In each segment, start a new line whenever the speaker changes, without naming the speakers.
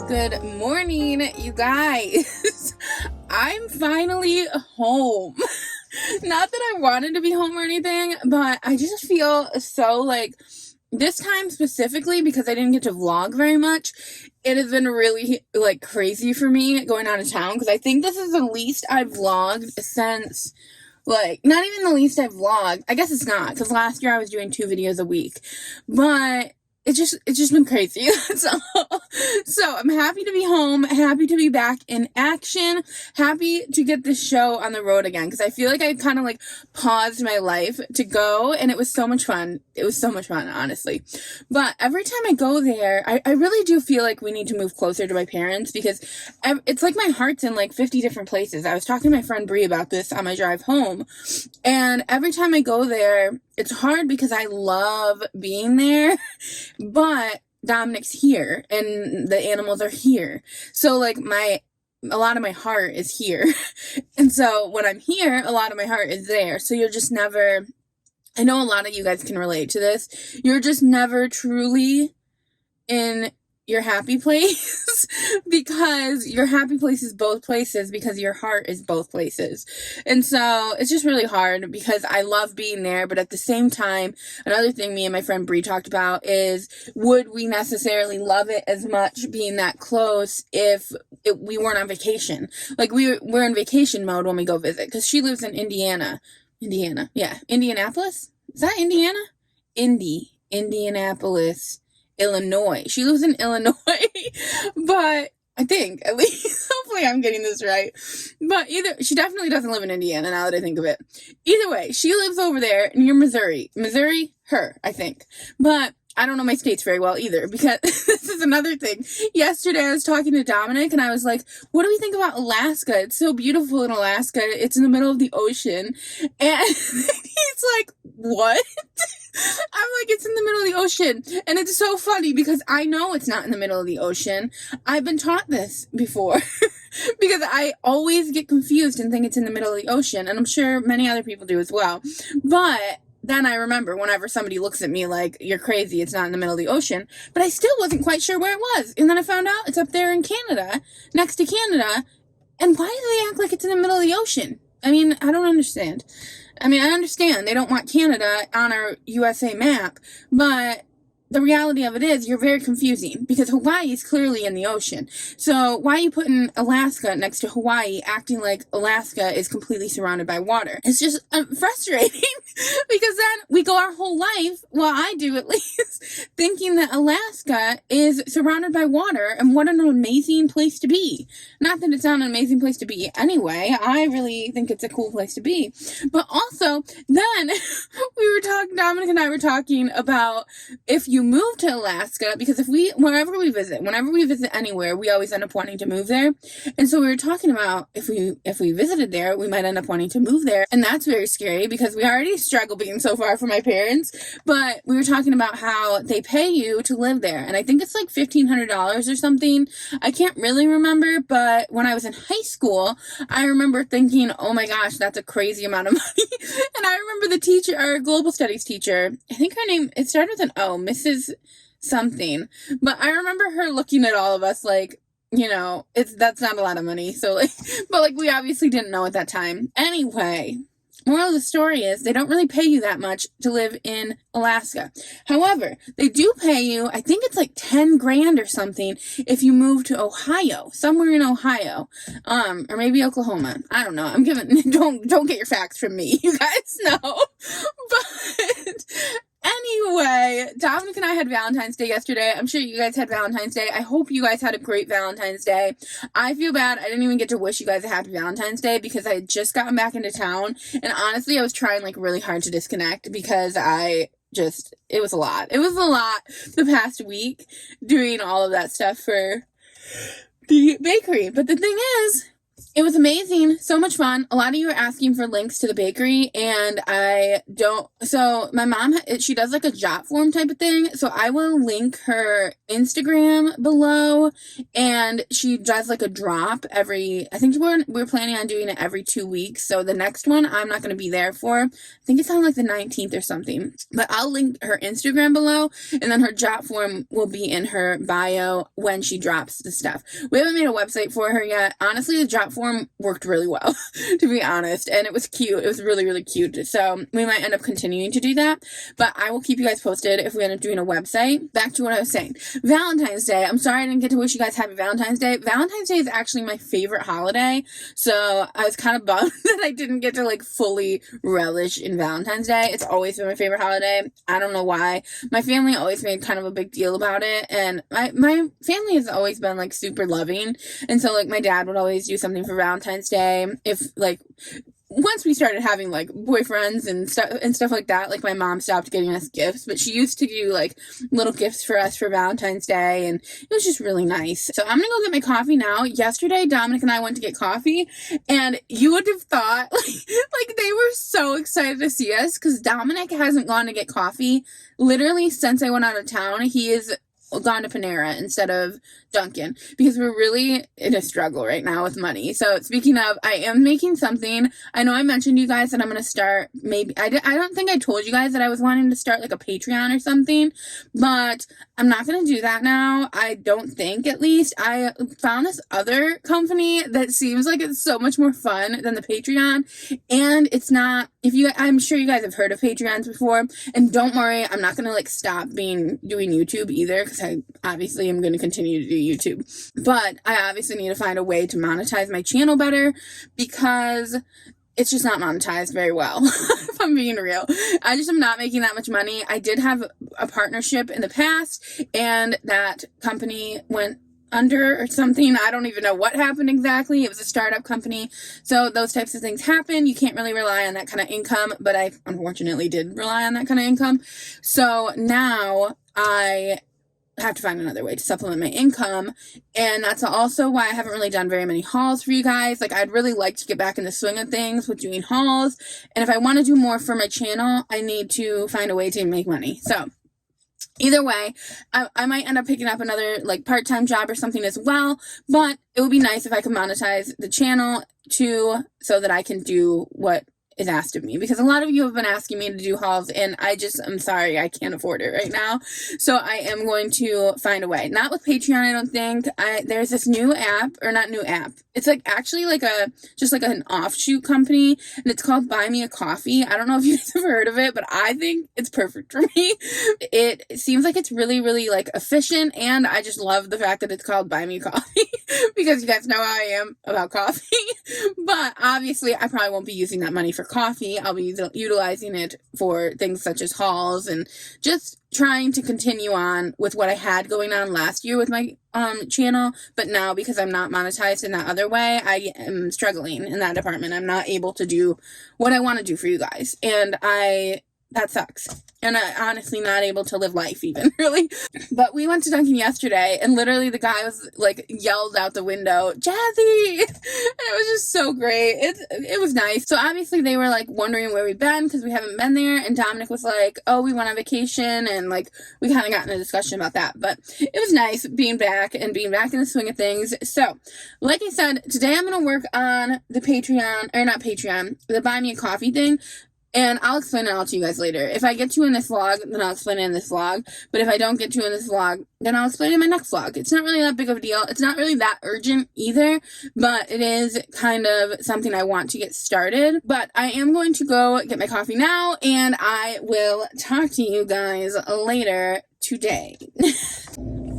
Good morning, you guys. I'm finally home. Not that I wanted to be home or anything, but I just feel so like this time specifically because I didn't get to vlog very much. It has been really like crazy for me going out of town because I think this is the least I've vlogged since like not even the least I've vlogged. I guess it's not because last year I was doing 2 videos a week, but it's just been crazy. So I'm happy to be home, happy to be back in action, happy to get this show on the road again because I feel like I kind of like paused my life to go and it was so much fun. It was so much fun, honestly. But every time I go there, I really do feel like we need to move closer to my parents because it's like my heart's in like 50 different places. I was talking to my friend Bree about this on my drive home, and every time I go there, it's hard because I love being there, but Dominic's here and the animals are here. So like a lot of my heart is here. And so when I'm here, a lot of my heart is there. So you're just never, I know a lot of you guys can relate to this. You're just never truly in your happy place because your happy place is both places because your heart is both places. And so it's just really hard because I love being there, but at the same time, another thing me and my friend Bree talked about is would we necessarily love it as much being that close if we weren't on vacation? Like we're in vacation mode when we go visit because she lives in Indianapolis. Is that Indiana? Indianapolis, Illinois. She lives in Illinois, but I think, at least, hopefully I'm getting this right. But she definitely doesn't live in Indiana now that I think of it. Either way, she lives over there near Missouri. Missouri, I think. But I don't know my states very well either because this is another thing. Yesterday I was talking to Dominic and I was like, what do we think about Alaska? It's so beautiful in Alaska. It's in the middle of the ocean. And he's like, what? I'm like, it's in the middle of the ocean. And it's so funny because I know it's not in the middle of the ocean. I've been taught this before because I always get confused and think it's in the middle of the ocean. And I'm sure many other people do as well. But then I remember whenever somebody looks at me like, you're crazy, it's not in the middle of the ocean. But I still wasn't quite sure where it was. And then I found out it's up there in Canada, next to Canada. And why do they act like it's in the middle of the ocean? I mean, I don't understand. I mean, I understand they don't want Canada on our USA map, but the reality of it is you're very confusing because Hawaii is clearly in the ocean. So why are you putting Alaska next to Hawaii acting like Alaska is completely surrounded by water? It's just frustrating because then we go our whole life, well, I do at least, thinking that Alaska is surrounded by water and what an amazing place to be. Not that it's not an amazing place to be anyway. I really think it's a cool place to be. But also, then Dominic and I were talking about if you move to Alaska, because whenever we visit anywhere, we always end up wanting to move there. And so we were talking about if we visited there, we might end up wanting to move there. And that's very scary because we already struggle being so far from my parents. But we were talking about how they pay you to live there. And I think it's like $1,500 or something. I can't really remember, but when I was in high school, I remember thinking, oh my gosh, that's a crazy amount of money. And I remember the teacher, our global studies teacher, I think her name, it started with an O, Mrs. something. But I remember her looking at all of us like, you know, that's not a lot of money. So like, but like we obviously didn't know at that time. Anyway, moral of the story is they don't really pay you that much to live in Alaska. However, they do pay you, I think it's like 10 grand or something if you move to Ohio, somewhere in Ohio, or maybe Oklahoma. I don't know. Don't get your facts from me. You guys know. But anyway, Dominic and I had Valentine's Day yesterday. I'm sure you guys had Valentine's Day. I hope you guys had a great Valentine's Day. I feel bad I didn't even get to wish you guys a happy Valentine's Day because I had just gotten back into town. And honestly, I was trying like really hard to disconnect because it was a lot. It was a lot the past week doing all of that stuff for the bakery. But the thing is, It was amazing. So much fun. A lot of you are asking for links to the bakery, and I don't. So, my mom, she does like a jot form type of thing. So, I will link her Instagram below, and she does like a drop every. I think we're planning on doing it every 2 weeks. So, the next one I'm not going to be there for. I think it's on like the 19th or something. But I'll link her Instagram below, and then her jot form will be in her bio when she drops the stuff. We haven't made a website for her yet. Honestly, the jot form worked really well, to be honest, and it was cute. It was really, really cute. So we might end up continuing to do that, but I will keep you guys posted if we end up doing a website. Back to what I was saying. Valentine's Day. I'm sorry I didn't get to wish you guys happy Valentine's Day. Valentine's Day is actually my favorite holiday, so I was kind of bummed that I didn't get to like fully relish in Valentine's Day. It's always been my favorite holiday. I don't know why. My family always made kind of a big deal about it, and my family has always been like super loving, and so like my dad would always do something for Valentine's Day. If like once we started having like boyfriends and stuff like that, like my mom stopped getting us gifts, but she used to do like little gifts for us for Valentine's Day, and it was just really nice. So I'm gonna go get my coffee now. Yesterday, Dominic and I went to get coffee, and you would have thought like they were so excited to see us, because Dominic hasn't gone to get coffee literally since I went out of town. He is gone to Panera instead of Dunkin', because we're really in a struggle right now with money. So speaking of, I am making something. I know I mentioned to you guys that I'm going to start, maybe, I don't think I told you guys that I was wanting to start like a Patreon or something, but I'm not going to do that now. I don't think, at least. I found this other company that seems like it's so much more fun than the Patreon, and it's not, I'm sure you guys have heard of Patreons before, and don't worry, I'm not going to like stop doing YouTube either, because I obviously am going to continue to do YouTube, but I obviously need to find a way to monetize my channel better, because it's just not monetized very well, if I'm being real. I just am not making that much money. I did have a partnership in the past, and that company went under or something. I don't even know what happened exactly. It was a startup company. So those types of things happen. You can't really rely on that kind of income, but I unfortunately did rely on that kind of income. So now I have to find another way to supplement my income, and that's also why I haven't really done very many hauls for you guys. Like, I'd really like to get back in the swing of things with doing hauls, and if I want to do more for my channel, I need to find a way to make money. So either way, I might end up picking up another like part-time job or something as well, but it would be nice if I could monetize the channel too, so that I can do what is asked of me, because a lot of you have been asking me to do hauls, and I'm sorry, I can't afford it right now. So I am going to find a way. Not with Patreon, I don't think. There's this new app, or not new app. It's like actually like just like an offshoot company, and it's called Buy Me a Coffee. I don't know if you guys have heard of it, but I think it's perfect for me. It seems like it's really, really like efficient, and I just love the fact that it's called Buy Me a Coffee because you guys know how I am about coffee. But obviously, I probably won't be using that money for coffee. I'll be utilizing it for things such as hauls, and just trying to continue on with what I had going on last year with my channel. But now, because I'm not monetized in that other way, I am struggling in that department. I'm not able to do what I want to do for you guys, and that sucks. And I'm honestly not able to live life even, really. But we went to Dunkin' yesterday, and literally the guy was like yelled out the window, "Jazzy!" And it was just so great. It was nice. So obviously they were like wondering where we've been, because we haven't been there. And Dominic was like, "Oh, we went on vacation," and like we kind of got in a discussion about that. But it was nice being back in the swing of things. So, like I said, today I'm gonna work on the the Buy Me a Coffee thing. And I'll explain it all to you guys later. If I get to in this vlog, then I'll explain it in this vlog. But if I don't get to in this vlog, then I'll explain it in my next vlog. It's not really that big of a deal. It's not really that urgent either, but it is kind of something I want to get started. But I am going to go get my coffee now, and I will talk to you guys later today.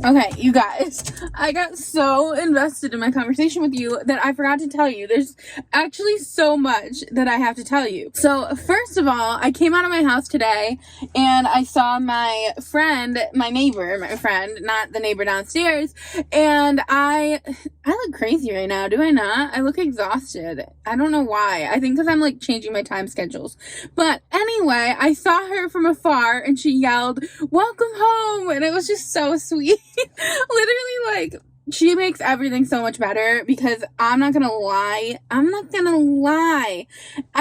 Okay, you guys, I got so invested in my conversation with you that I forgot to tell you. There's actually so much that I have to tell you. So, first of all, I came out of my house today, and I saw my friend, not the neighbor downstairs, and I look crazy right now, do I not? I look exhausted. I don't know why. I think because I'm, like, changing my time schedules. But anyway, I saw her from afar, and she yelled, "Welcome home!" And it was just so sweet. Literally, like, she makes everything so much better, because I'm not gonna lie, I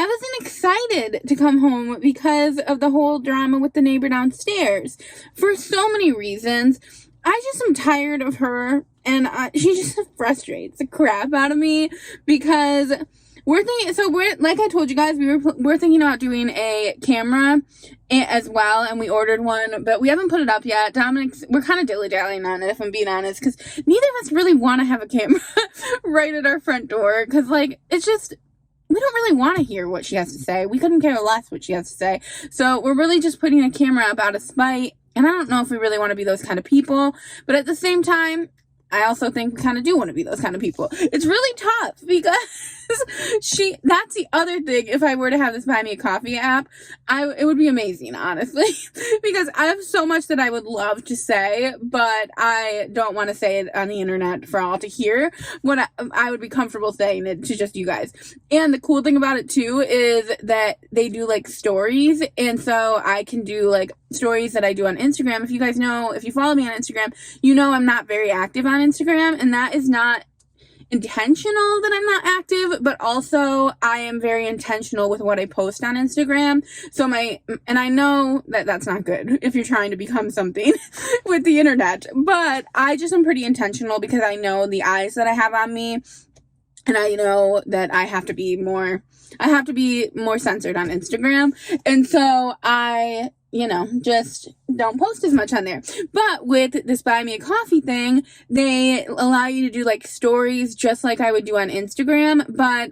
wasn't excited to come home because of the whole drama with the neighbor downstairs, for so many reasons. I just am tired of her, and she just frustrates the crap out of me, because we're like I told you guys, we're thinking about doing a camera as well, and we ordered one, but we haven't put it up yet. We're kind of dilly-dallying on it, if I'm being honest, because neither of us really want to have a camera right at our front door, because, like, it's just, we don't really want to hear what she has to say. We couldn't care less what she has to say, so we're really just putting a camera up out of spite, and I don't know if we really want to be those kind of people, but at the same time, I also think we kind of do want to be those kind of people. It's really tough, because that's the other thing. If I were to have this Buy Me a Coffee app, it would be amazing, honestly, because I have so much that I would love to say, but I don't want to say it on the internet for all to hear. What I would be comfortable saying it to just you guys. And the cool thing about it too is that they do like stories, and so I can do like stories that I do on Instagram. If you guys know, if you follow me on Instagram, you know I'm not very active on Instagram, and that is not intentional that I'm not active, but also I am very intentional with what I post on Instagram. So and I know that that's not good if you're trying to become something with the internet, but I just am pretty intentional, because I know the eyes that I have on me, and I know that I have to be more censored on Instagram, and so I just don't post as much on there. But with this Buy Me a Coffee thing, they allow you to do like stories just like I would do on Instagram, but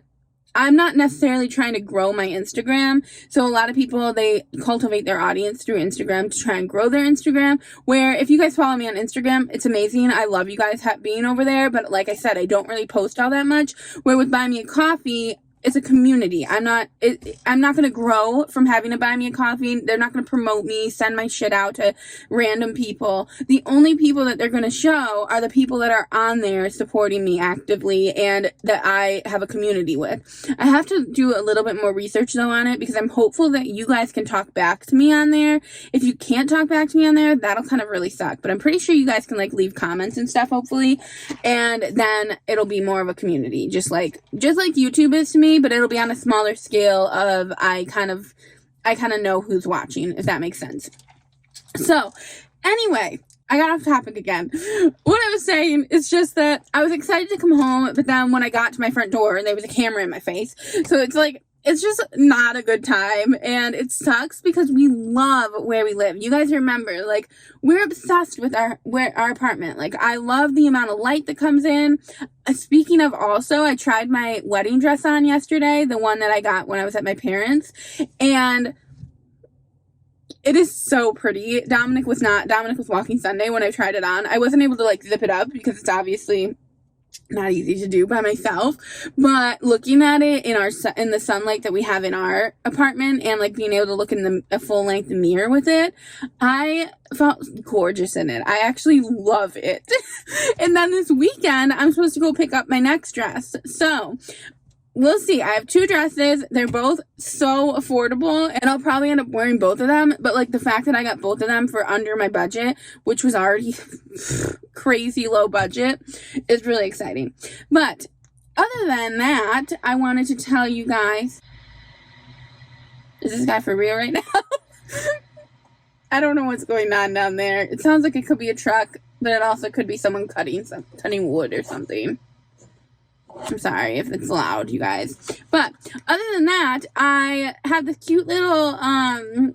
I'm not necessarily trying to grow my Instagram. So a lot of people, they cultivate their audience through Instagram to try and grow their Instagram, where if you guys follow me on Instagram, it's amazing. I love you guys being over there, but like I said, I don't really post all that much. Where with Buy Me a Coffee, it's a community. I'm not going to grow from having to Buy Me a Coffee. They're not going to promote me, send my shit out to random people. The only people that they're going to show are the people that are on there supporting me actively and that I have a community with. I have to do a little bit more research though on it, because I'm hopeful that you guys can talk back to me on there. If you can't talk back to me on there, that'll kind of really suck. But I'm pretty sure you guys can like leave comments and stuff, hopefully. And then it'll be more of a community, just like YouTube is to me. But it'll be on a smaller scale of I kind of know who's watching, if that makes sense. So anyway, I got off topic again. What I was saying is just that I was excited to come home, but then when I got to my front door, there was a camera in my face. So it's just not a good time, and it sucks because we love where we live. You guys remember, like, we're obsessed with our apartment. Like, I love the amount of light that comes in. Speaking of, also, I tried my wedding dress on yesterday, the one that I got when I was at my parents', and it is so pretty. Dominic was walking Sunday when I tried it on. I wasn't able to, like, zip it up because it's obviously not easy to do by myself, but looking at it in the sunlight that we have in our apartment, and like being able to look in a full length mirror with it, I felt gorgeous in it. I actually love it. And then this weekend I'm supposed to go pick up my next dress, so we'll see. I have 2 dresses. They're both so affordable, and I'll probably end up wearing both of them. But like the fact that I got both of them for under my budget, which was already crazy low budget, is really exciting. But other than that, I wanted to tell you guys, is this guy for real right now? I don't know what's going on down there. It sounds like it could be a truck, but it also could be someone cutting wood or something. I'm sorry if it's loud, you guys. But other than that, I have this cute little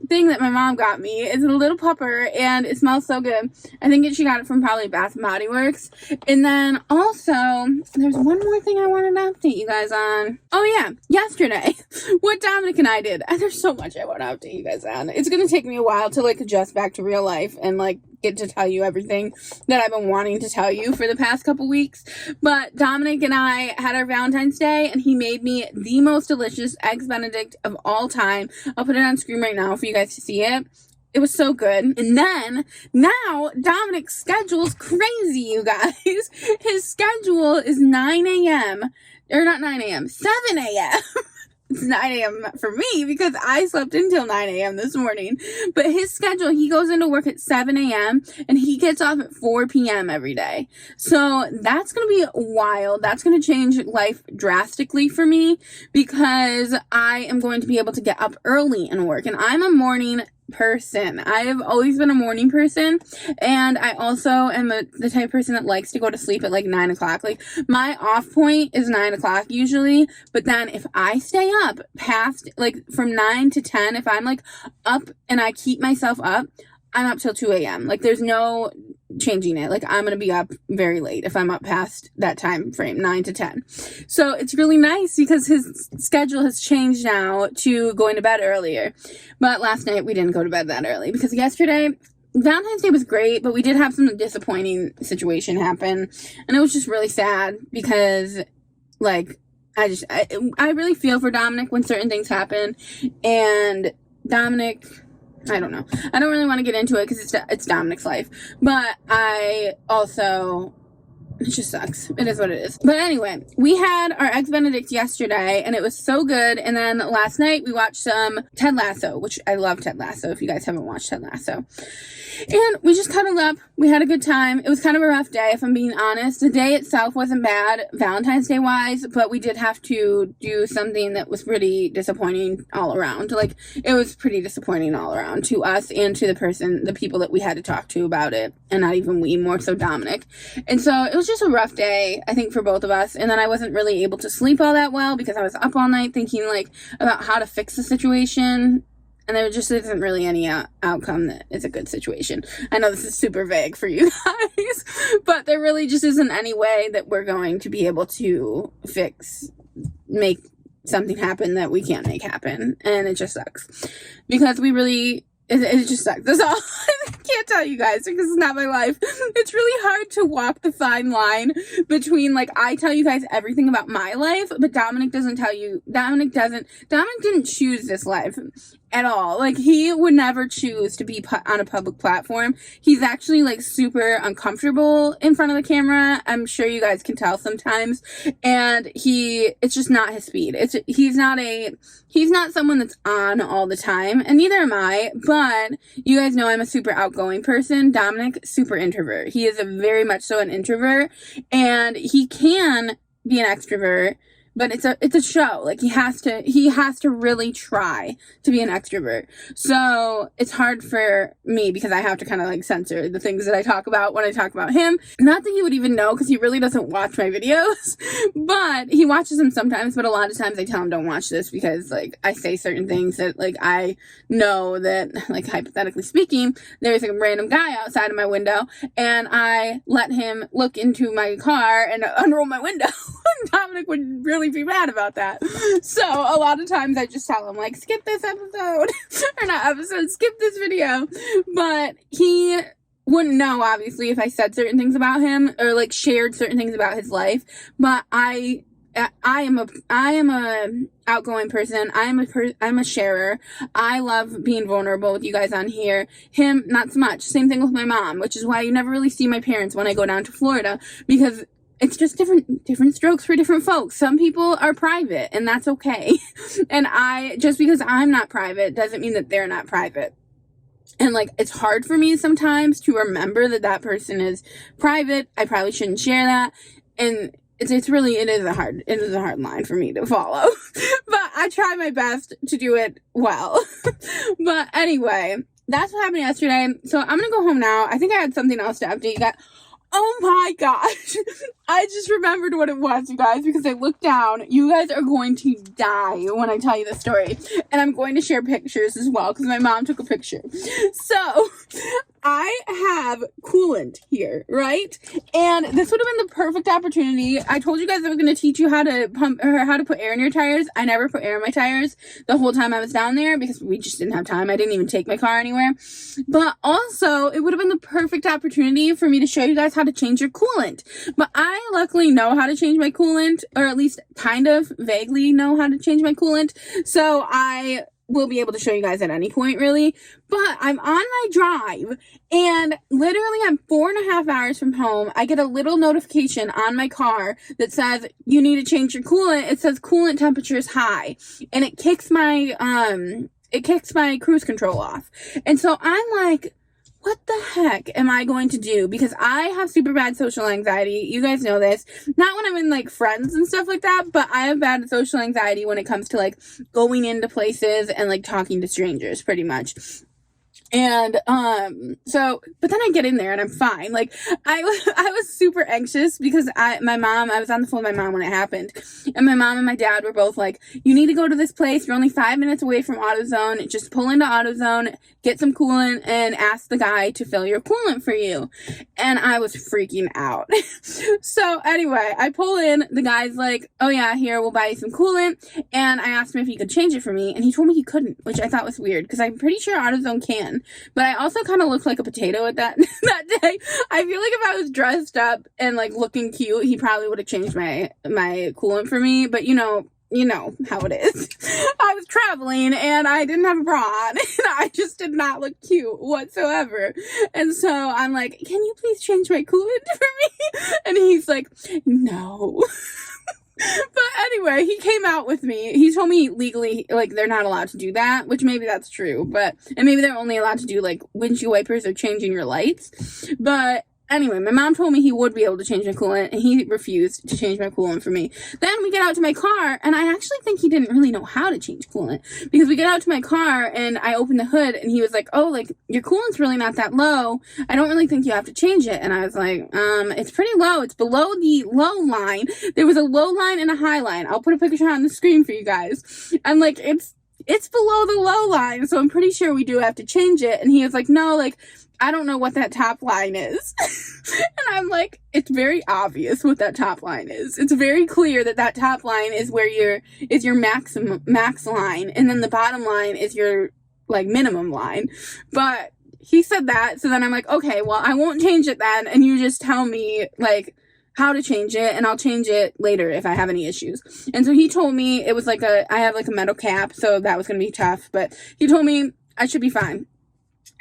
thing that my mom got me. It's a little pupper, and it smells so good. I think she got it from probably Bath & Body Works. And then also, there's one more thing I wanted to update you guys on. Oh yeah, yesterday, what Dominic and I did. And there's so much I want to update you guys on. It's going to take me a while to like adjust back to real life and like get to tell you everything that I've been wanting to tell you for the past couple weeks. But Dominic and I had our Valentine's Day, and he made me the most delicious Eggs Benedict of all time. I'll put it on screen right now for you guys to see it. It was so good. And then, now, Dominic's schedule's crazy, you guys. His schedule is 9 a.m. Or not 9 a.m., 7 a.m. it's 9 a.m. for me because I slept until 9 a.m. this morning. But his schedule, he goes into work at 7 a.m. and he gets off at 4 p.m. every day. So that's going to be wild. That's going to change life drastically for me because I am going to be able to get up early and work. And I'm a morning person. I have always been a morning person, and I also am the type of person that likes to go to sleep at like 9 o'clock. Like, my off point is 9 o'clock usually, but then if I stay up past, like, from 9 to 10, if I'm like up and I keep myself up, I'm up till 2 a.m. Like, there's no changing it. Like, I'm gonna be up very late if I'm up past that time frame, 9 to 10. So it's really nice because his schedule has changed now to going to bed earlier. But last night we didn't go to bed that early because yesterday, Valentine's Day was great, but we did have some disappointing situation happen, and it was just really sad because, like, I really feel for Dominic when certain things happen, and Dominic, I don't know. I don't really want to get into it because it's Dominic's life. But I also, it just sucks. It is what it is. But anyway, we had our Eggs Benedict yesterday, and it was so good. And then last night, we watched some Ted Lasso, which I love Ted Lasso, if you guys haven't watched Ted Lasso. And we just cuddled up. We had a good time. It was kind of a rough day, if I'm being honest. The day itself wasn't bad, Valentine's Day wise, but we did have to do something that was pretty disappointing all around. Like, it was pretty disappointing all around to us and to the people that we had to talk to about it. And not even we, more so Dominic. And so it was just a rough day, I think, for both of us. And then I wasn't really able to sleep all that well because I was up all night thinking, like, about how to fix the situation. And there just isn't really any outcome that is a good situation. I know this is super vague for you guys, but there really just isn't any way that we're going to be able to make something happen that we can't make happen. And it just sucks. Because it just sucks. That's all. I can't tell you guys because it's not my life. It's really hard to walk the fine line between, like, I tell you guys everything about my life, but Dominic didn't choose this life at all. Like, he would never choose to be put on a public platform. He's actually, like, super uncomfortable in front of the camera. I'm sure you guys can tell sometimes. And it's just not his speed. He's not someone that's on all the time, and neither am I, but you guys know I'm a super outgoing person. Dominic, super introvert. He is very much so an introvert, and he can be an extrovert, but it's a show. Like, he has to really try to be an extrovert. So it's hard for me because I have to kind of, like, censor the things that I talk about when I talk about him. Not that he would even know because he really doesn't watch my videos, but he watches them sometimes. But a lot of times I tell him, don't watch this because, like, I say certain things that, like, I know that, like, hypothetically speaking, there's a random guy outside of my window, and I let him look into my car and unroll my window. Dominic would really be mad about that. So a lot of times I just tell him, like, skip this episode or not episode, skip this video. But he wouldn't know, obviously, if I said certain things about him or, like, shared certain things about his life. But I am a outgoing person. I'm a sharer. I love being vulnerable with you guys on here. Him, not so much. Same thing with my mom, which is why you never really see my parents when I go down to Florida, because it's just different strokes for different folks. Some people are private, and that's okay. And just because I'm not private doesn't mean that they're not private. And, like, it's hard for me sometimes to remember that person is private. I probably shouldn't share that. And it is a hard line for me to follow. But I try my best to do it well. But anyway, that's what happened yesterday. So I'm going to go home now. I think I had something else to update you guys. Oh my gosh. I just remembered what it was, you guys, because I looked down. You guys are going to die when I tell you the story. And I'm going to share pictures as well because my mom took a picture. So I have coolant here, right? And this would have been the perfect opportunity. I told you guys I was going to teach you how to pump or how to put air in your tires. I never put air in my tires the whole time I was down there because we just didn't have time. I didn't even take my car anywhere. But also, it would have been the perfect opportunity for me to show you guys how to change your coolant. But I luckily know how to change my coolant, or at least kind of vaguely know how to change my coolant. So I will be able to show you guys at any point, really. But I'm on my drive, and literally I'm 4.5 hours from home. I get a little notification on my car that says, you need to change your coolant. It says coolant temperature is high, and it kicks my cruise control off. And so I'm like, what the heck am I going to do? Because I have super bad social anxiety. You guys know this. Not when I'm in, like, friends and stuff like that, but I have bad social anxiety when it comes to, like, going into places and, like, talking to strangers, pretty much. And, but then I get in there and I'm fine. Like, I was super anxious because I was on the phone with my mom when it happened. And my mom and my dad were both like, you need to go to this place. You're only 5 minutes away from AutoZone. Just pull into AutoZone, get some coolant, and ask the guy to fill your coolant for you. And I was freaking out. So anyway, I pull in, the guy's like, oh yeah, here, we'll buy you some coolant. And I asked him if he could change it for me, and he told me he couldn't, which I thought was weird, because I'm pretty sure AutoZone can. But I also kind of looked like a potato at that day. I feel like if I was dressed up and, like, looking cute, he probably would have changed my coolant for me. But you know how it is. I was traveling and I didn't have a bra on, and I just did not look cute whatsoever. And so I'm like, can you please change my coolant for me? And he's like, no. But anyway, he came out with me. He told me legally, like, they're not allowed to do that, which maybe that's true, and maybe they're only allowed to do, like, windshield wipers or changing your lights. But anyway, my mom told me he would be able to change my coolant, and he refused to change my coolant for me. Then we get out to my car, and I actually think he didn't really know how to change coolant, because we get out to my car, and I open the hood, and he was like, oh, like, your coolant's really not that low. I don't really think you have to change it. And I was like, it's pretty low. It's below the low line. There was a low line and a high line. I'll put a picture on the screen for you guys. I'm like, it's below the low line, so I'm pretty sure we do have to change it. And he was like, no, like, I don't know what that top line is. And I'm like, it's very obvious what that top line is. It's very clear that top line is where your max line, and then the bottom line is your, like, minimum line. But he said that, so then I'm like, okay, well, I won't change it then, and you just tell me, like, how to change it, and I'll change it later if I have any issues. And so he told me it was like I have, like, a metal cap, so that was gonna be tough, but he told me I should be fine.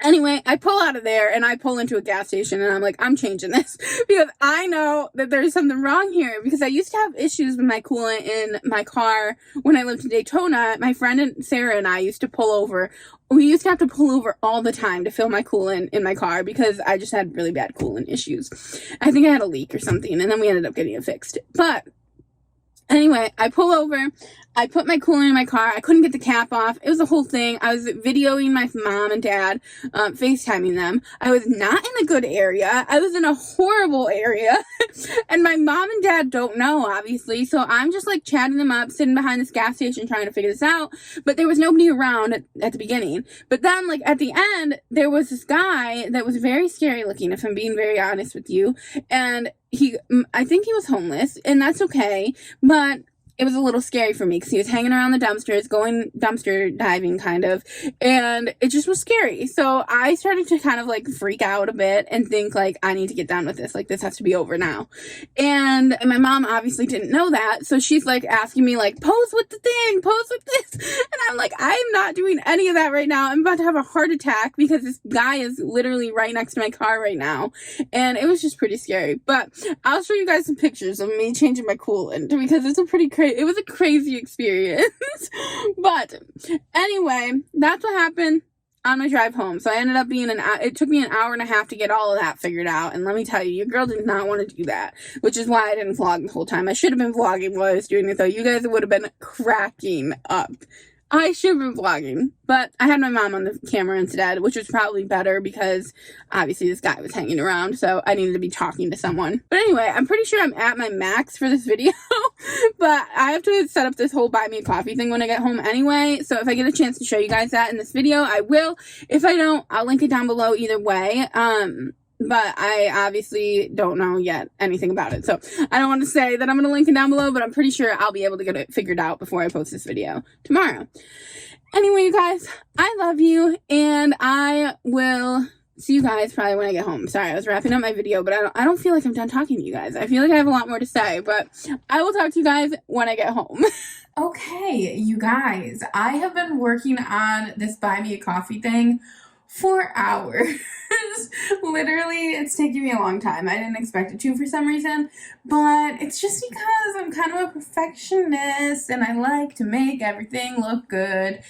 Anyway, I pull out of there, and I pull into a gas station, and I'm like, I'm changing this, because I know that there's something wrong here, because I used to have issues with my coolant in my car when I lived in Daytona. My friend Sarah and I used to pull over. We used to have to pull over all the time to fill my coolant in my car, because I just had really bad coolant issues. I think I had a leak or something, and then we ended up getting it fixed. But anyway, I pull over, I put my coolant in my car, I couldn't get the cap off, it was a whole thing. I was videoing my mom and dad, FaceTiming them. I was not in a good area, I was in a horrible area, and my mom and dad don't know, obviously, so I'm just, like, chatting them up, sitting behind this gas station trying to figure this out, but there was nobody around at the beginning. But then, like, at the end, there was this guy that was very scary looking, if I'm being very honest with you, and I think he was homeless, and that's okay, but it was a little scary for me, because he was hanging around the dumpsters, going dumpster diving, kind of, and it just was scary. So I started to kind of, like, freak out a bit and think, like, I need to get done with this. Like, this has to be over now. And my mom obviously didn't know that, so she's, like, asking me, like, pose with the thing, pose with this. And I'm like, I'm not doing any of that right now. I'm about to have a heart attack, because this guy is literally right next to my car right now. And it was just pretty scary. But I'll show you guys some pictures of me changing my coolant, because it's it was a crazy experience. But anyway, that's what happened on my drive home. So I ended up it took me an hour and a half to get all of that figured out. And let me tell you, your girl did not want to do that, which is why I didn't vlog the whole time. I should have been vlogging while I was doing it, though. You guys would have been cracking up. I should have been vlogging, but I had my mom on the camera instead, which was probably better, because obviously this guy was hanging around, so I needed to be talking to someone. But anyway, I'm pretty sure I'm at my max for this video, but I have to set up this whole buy me a coffee thing when I get home anyway, so if I get a chance to show you guys that in this video, I will. If I don't, I'll link it down below either way. But I obviously don't know yet anything about it. So I don't want to say that I'm going to link it down below, but I'm pretty sure I'll be able to get it figured out before I post this video tomorrow. Anyway, you guys, I love you, and I will see you guys probably when I get home. Sorry, I was wrapping up my video, but I don't feel like I'm done talking to you guys. I feel like I have a lot more to say, but I will talk to you guys when I get home. Okay, you guys, I have been working on this buy me a coffee thing for hours. Literally, it's taking me a long time. I didn't expect it to for some reason, but it's just because I'm kind of a perfectionist and I like to make everything look good.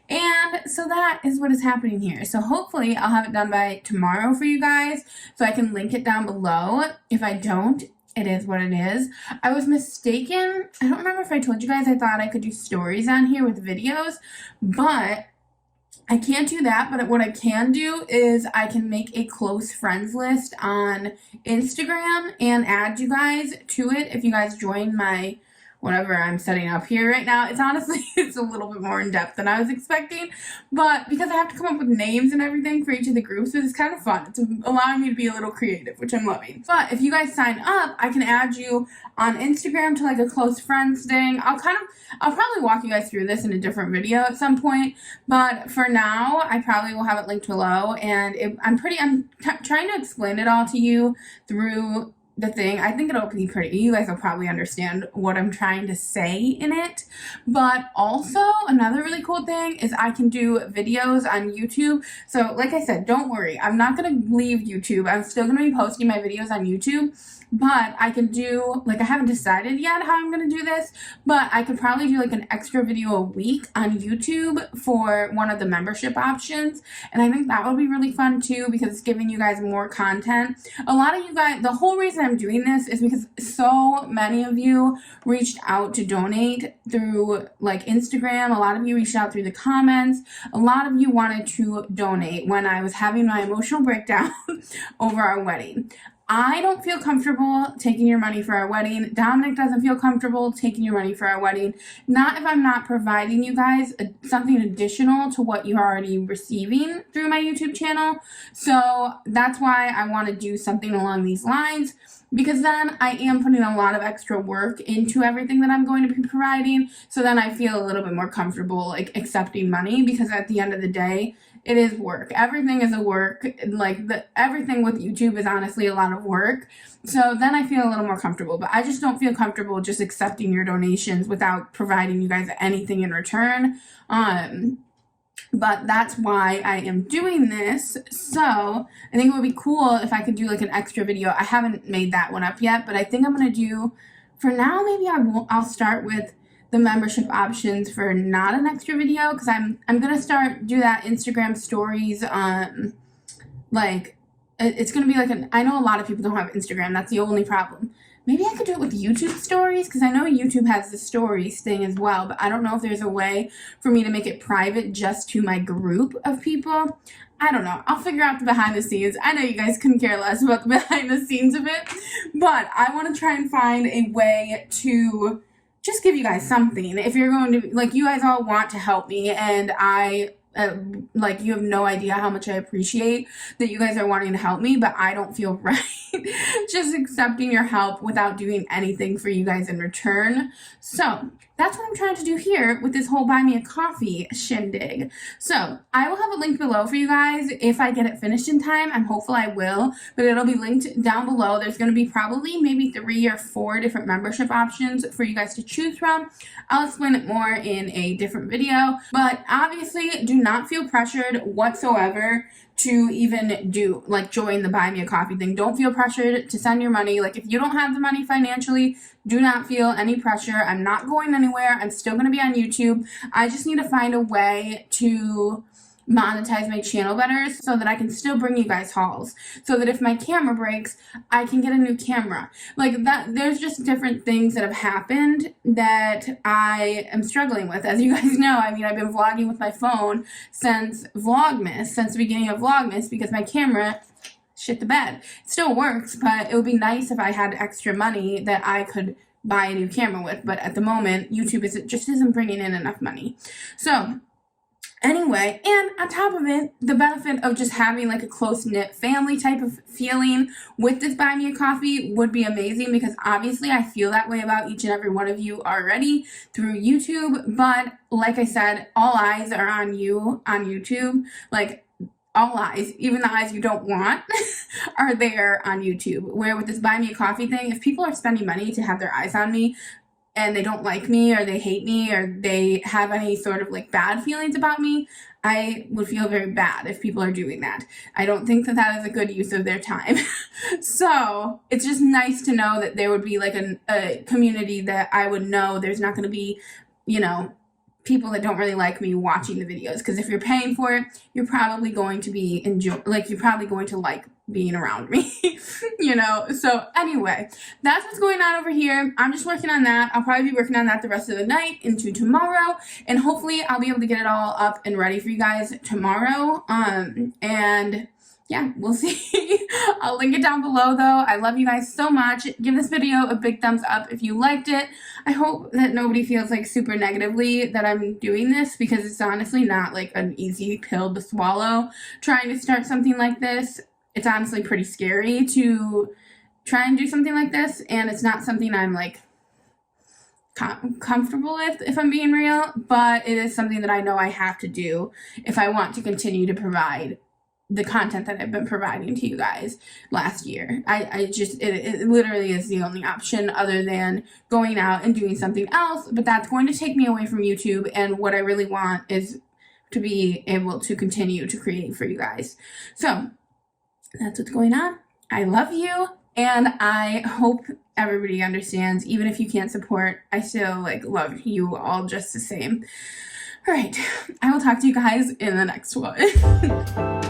And so that is what is happening here. So hopefully I'll have it done by tomorrow for you guys, so I can link it down below. If I don't, it is what it is. I was mistaken. I don't remember if I told you guys I thought I could do stories on here with videos, but I can't do that. But what I can do is I can make a close friends list on Instagram and add you guys to it if you guys join my whatever I'm setting up here right now. It's honestly, it's a little bit more in depth than I was expecting, but because I have to come up with names and everything for each of the groups, it's kind of fun. It's allowing me to be a little creative, which I'm loving. But if you guys sign up, I can add you on Instagram to like a close friends thing. I'll probably walk you guys through this in a different video at some point, but for now, I probably will have it linked below, and I'm trying to explain it all to you through the thing. I think it'll be pretty, you guys will probably understand what I'm trying to say in it. But also another really cool thing is I can do videos on YouTube. So like I said, don't worry, I'm not going to leave YouTube. I'm still going to be posting my videos on YouTube, but I can do, like, I haven't decided yet how I'm going to do this, but I could probably do like an extra video a week on YouTube for one of the membership options. And I think that would be really fun too, because it's giving you guys more content. A lot of you guys, the whole reason I'm doing this is because so many of you reached out to donate through like Instagram. A lot of you reached out through the comments. A lot of you wanted to donate when I was having my emotional breakdown over our wedding. I don't feel comfortable taking your money for our wedding. Dominic doesn't feel comfortable taking your money for our wedding. Not if I'm not providing you guys something additional to what you're already receiving through my YouTube channel. So that's why I want to do something along these lines, because then I am putting a lot of extra work into everything that I'm going to be providing. So then I feel a little bit more comfortable like accepting money, because at the end of the day, it is work. Everything is a work. Like everything with YouTube is honestly a lot of work. So then I feel a little more comfortable, but I just don't feel comfortable just accepting your donations without providing you guys anything in return. But that's why I am doing this. So I think it would be cool if I could do like an extra video. I haven't made that one up yet, but I think I'm going to do, for now, maybe I'll start with the membership options for not an extra video, because I'm gonna do that Instagram stories. Like it's gonna be like I know a lot of people don't have Instagram. That's the only problem. Maybe I could do it with YouTube stories, because I know YouTube has the stories thing as well, but I don't know if there's a way for me to make it private just to my group of people. I don't know. I'll figure out the behind the scenes. I know you guys couldn't care less about the behind the scenes of it, but I want to try and find a way to just give you guys something. If you're going to, like, you guys all want to help me, and like, you have no idea how much I appreciate that you guys are wanting to help me, but I don't feel right just accepting your help without doing anything for you guys in return. So that's what I'm trying to do here with this whole buy me a coffee shindig. So I will have a link below for you guys if I get it finished in time. I'm hopeful I will, but it'll be linked down below. There's going to be probably maybe 3 or 4 different membership options for you guys to choose from. I'll explain it more in a different video, but obviously do not feel pressured whatsoever to even join the buy me a coffee thing. Don't feel pressured to send your money. Like, if you don't have the money financially, do not feel any pressure. I'm not going anywhere. I'm still going to be on YouTube. I just need to find a way to monetize my channel better so that I can still bring you guys hauls, so that if my camera breaks, I can get a new camera. Like that, there's just different things that have happened that I am struggling with. As you guys know, I mean, I've been vlogging with my phone since Vlogmas, since the beginning of Vlogmas, because my camera shit the bed. It still works, but it would be nice if I had extra money that I could buy a new camera with. But at the moment, YouTube isn't bringing in enough money. So anyway, and on top of it, the benefit of just having like a close-knit family type of feeling with this Buy Me a Coffee would be amazing, because obviously I feel that way about each and every one of you already through YouTube. But like I said, all eyes are on you on YouTube. Like, all eyes, even the eyes you don't want, are there on YouTube. Where with this buy me a coffee thing, if people are spending money to have their eyes on me, and they don't like me or they hate me or they have any sort of like bad feelings about me, I would feel very bad if people are doing that. I don't think that that is a good use of their time. So it's just nice to know that there would be like a community that I would know there's not going to be, you know, people that don't really like me watching the videos. Because if you're paying for it, you're probably going to be you're probably going to like being around me, you know. So anyway, that's what's going on over here. I'm just working on that. I'll probably be working on that the rest of the night into tomorrow, and hopefully I'll be able to get it all up and ready for you guys tomorrow. And yeah, we'll see. I'll link it down below though. I love you guys so much. Give this video a big thumbs up if you liked it. I hope that nobody feels like super negatively that I'm doing this, because it's honestly not like an easy pill to swallow trying to start something like this. It's honestly pretty scary to try and do something like this, and it's not something I'm like comfortable with, if I'm being real, but it is something that I know I have to do if I want to continue to provide the content that I've been providing to you guys last year. It literally is the only option other than going out and doing something else, but that's going to take me away from YouTube, and what I really want is to be able to continue to create for you guys. So that's what's going on. I love you, and I hope everybody understands. Even if you can't support, I still like love you all just the same. All right, I will talk to you guys in the next one.